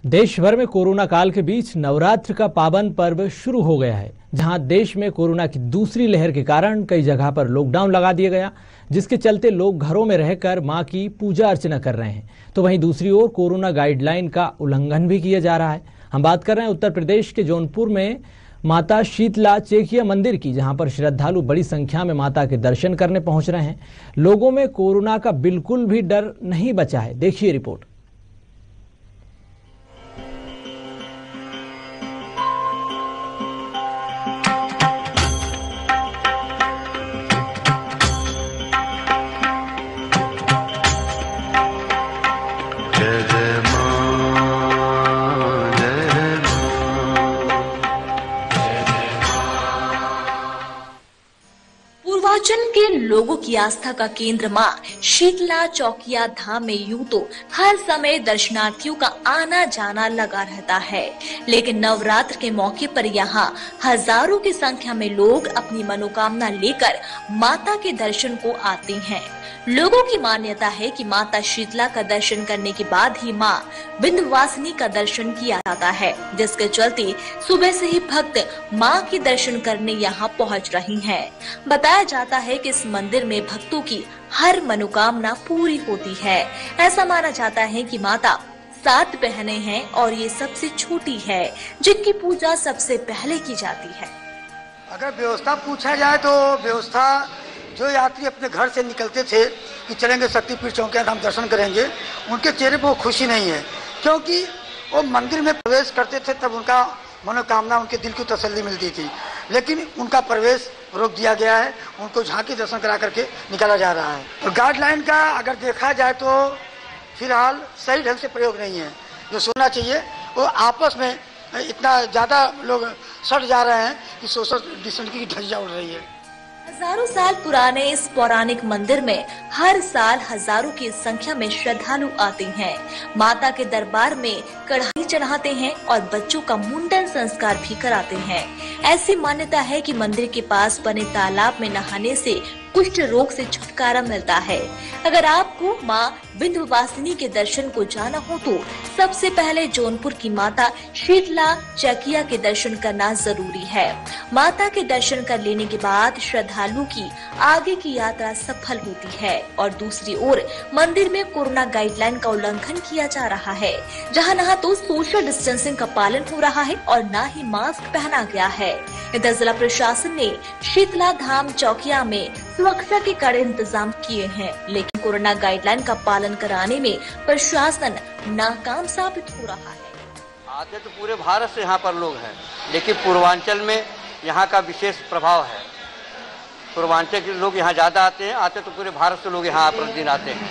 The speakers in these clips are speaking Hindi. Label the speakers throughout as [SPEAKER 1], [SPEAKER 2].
[SPEAKER 1] देश भर में कोरोना काल के बीच नवरात्र का पावन पर्व शुरू हो गया है। जहां देश में कोरोना की दूसरी लहर के कारण कई जगह पर लॉकडाउन लगा दिया गया, जिसके चलते लोग घरों में रहकर मां की पूजा अर्चना कर रहे हैं। तो वहीं दूसरी ओर कोरोना गाइडलाइन का उल्लंघन भी किया जा रहा है। हम बात कर रहे हैं उत्तर प्रदेश के जौनपुर में माता शीतला चेकिया मंदिर की, जहां पर श्रद्धालु बड़ी संख्या में माता के दर्शन करने पहुंच रहे हैं। लोगों में कोरोना का बिल्कुल भी डर नहीं बचा है। देखिए रिपोर्ट।
[SPEAKER 2] पूर्वांचल के लोगों की आस्था का केंद्र मां शीतला चौकिया धाम में यूं तो हर समय दर्शनार्थियों का आना जाना लगा रहता है, लेकिन नवरात्र के मौके पर यहां हजारों की संख्या में लोग अपनी मनोकामना लेकर माता के दर्शन को आते हैं। लोगों की मान्यता है कि माता शीतला का दर्शन करने के बाद ही मां विंध्यवासिनी का दर्शन किया जाता है, जिसके चलते सुबह से ही भक्त मां के दर्शन करने यहां पहुंच रही हैं। बताया जाता है कि इस मंदिर में भक्तों की हर मनोकामना पूरी होती है। ऐसा माना जाता है कि माता 7 बहनें हैं और ये सबसे छोटी है, जिनकी पूजा सबसे पहले की जाती है।
[SPEAKER 3] अगर व्यवस्था पूछा जाए तो व्यवस्था जो यात्री अपने घर से निकलते थे कि चलेंगे शक्तिपीठ चौकिया धाम दर्शन करेंगे, उनके चेहरे पर वो खुशी नहीं है, क्योंकि वो मंदिर में प्रवेश करते थे तब उनका मनोकामना, उनके दिल की तसल्ली मिलती थी। लेकिन उनका प्रवेश रोक दिया गया है, उनको झांकी दर्शन करा करके निकाला जा रहा है। और गाइडलाइन का अगर देखा जाए तो फिलहाल सही ढंग से प्रयोग नहीं है। जो सोना चाहिए वो आपस में इतना ज़्यादा लोग सट जा रहे हैं कि सोशल डिस्टेंसिंग की धज्जियां उड़ रही है।
[SPEAKER 2] हजारों साल पुराने इस पौराणिक मंदिर में हर साल हजारों की संख्या में श्रद्धालु आते हैं। माता के दरबार में कढ़ाई चढ़ाते हैं और बच्चों का मुंडन संस्कार भी कराते हैं। ऐसी मान्यता है कि मंदिर के पास बने तालाब में नहाने से कुष्ठ रोग से छुटकारा मिलता है। अगर आपको मां विंध्यवासिनी के दर्शन को जाना हो तो सबसे पहले जौनपुर की माता शीतला चकिया के दर्शन करना जरूरी है। माता के दर्शन कर लेने के बाद श्रद्धालु की आगे की यात्रा सफल होती है। और दूसरी ओर मंदिर में कोरोना गाइडलाइन का उल्लंघन किया जा रहा है, जहां न तो सोशल डिस्टेंसिंग का पालन हो रहा है और न ही मास्क पहना गया है। इधर जिला प्रशासन ने शीतला धाम चौकिया में सुरक्षा के कड़े इंतजाम किए हैं, लेकिन कोरोना गाइडलाइन का पालन कराने में प्रशासन नाकाम साबित हो रहा है।
[SPEAKER 4] आते तो पूरे भारत से यहाँ पर लोग हैं, लेकिन पूर्वांचल में यहाँ का विशेष प्रभाव है। पूर्वांचल के लोग यहाँ ज्यादा आते हैं। आते तो पूरे भारत से लोग यहाँ प्रतिदिन आते हैं।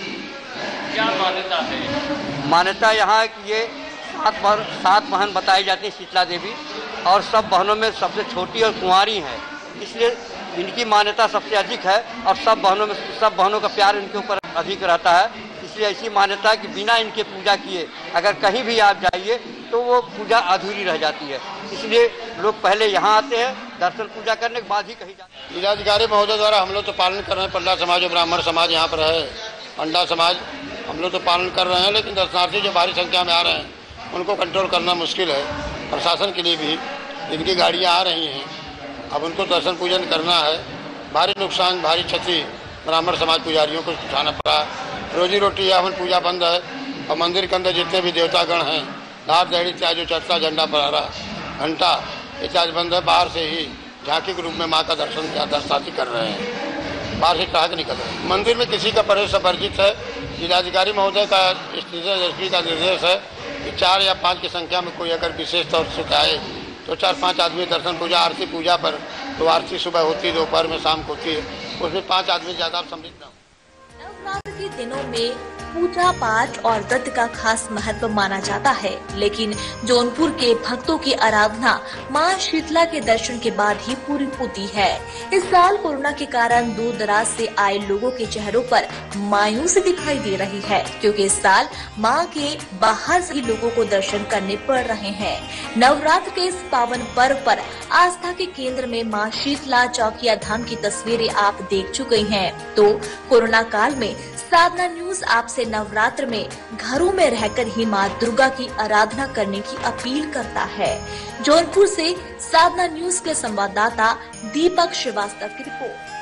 [SPEAKER 5] क्या मान्यता है?
[SPEAKER 4] मान्यता यहाँ की ये 7 बहन बताई जाती है शीतला देवी, और सब बहनों में सबसे छोटी और कुंवारी है, इसलिए इनकी मान्यता सबसे अधिक है। और सब बहनों का प्यार इनके ऊपर अधिक रहता है, इसलिए ऐसी मान्यता है कि बिना इनके पूजा किए अगर कहीं भी आप जाइए तो वो पूजा अधूरी रह जाती है। इसलिए लोग पहले यहाँ आते हैं, दर्शन पूजा करने के बाद ही कहीं जाते हैं।
[SPEAKER 6] जिलाधिकारी महोदय द्वारा हम लोग तो पालन कर रहे हैं। पंडा समाज और ब्राह्मण समाज यहाँ पर है, पंडा समाज हम लोग तो पालन कर रहे हैं, लेकिन दर्शनार्थी जो भारी संख्या में आ रहे हैं उनको कंट्रोल करना मुश्किल है। प्रशासन के लिए भी इनकी गाड़ियाँ आ रही हैं, अब उनको दर्शन पूजन करना है। भारी नुकसान, भारी क्षति ब्राह्मण समाज पुजारियों को उठाना पड़ा। रोजी रोटी या हवन पूजा बंद है, और मंदिर के अंदर जितने भी देवतागण हैं, धार दहड़ी चाहे जो चर्चा झंडा फहरा घंटा ये चार्ज बंद है। बाहर से ही झांकी के रूप में माँ का दर्शन दर्शनार्थी कर रहे हैं, बाहर से ग्राहक निकल रहे हैं। मंदिर में किसी का प्रवेश वर्जित है। जिलाधिकारी महोदय का एसपी का निर्देश है कि 4 या 5 की संख्या में कोई अगर विशेष तौर से आए तो 4-5 आदमी दर्शन पूजा, आरती पूजा पर तो आरती सुबह होती है, दोपहर में, शाम को होती है, उसमें 5 आदमी ज्यादा सम्मिलित न हो।
[SPEAKER 2] नवरात्र के दिनों में पूजा पाठ और व्रत का खास महत्व माना जाता है, लेकिन जौनपुर के भक्तों की आराधना मां शीतला के दर्शन के बाद ही पूरी होती है। इस साल कोरोना के कारण दूर दराज से आए लोगों के चेहरों पर मायूसी दिखाई दे रही है, क्योंकि इस साल मां के बाहर से ही लोगों को दर्शन करने पड़ रहे हैं। नवरात्र के इस पावन पर्व पर आस्था के केंद्र में मां शीतला चौकिया धाम की तस्वीरें आप देख चुके हैं। तो कोरोना काल में साधना न्यूज आपसे नवरात्र में घरों में रहकर ही मां दुर्गा की आराधना करने की अपील करता है। जौनपुर से साधना न्यूज के संवाददाता दीपक श्रीवास्तव की रिपोर्ट।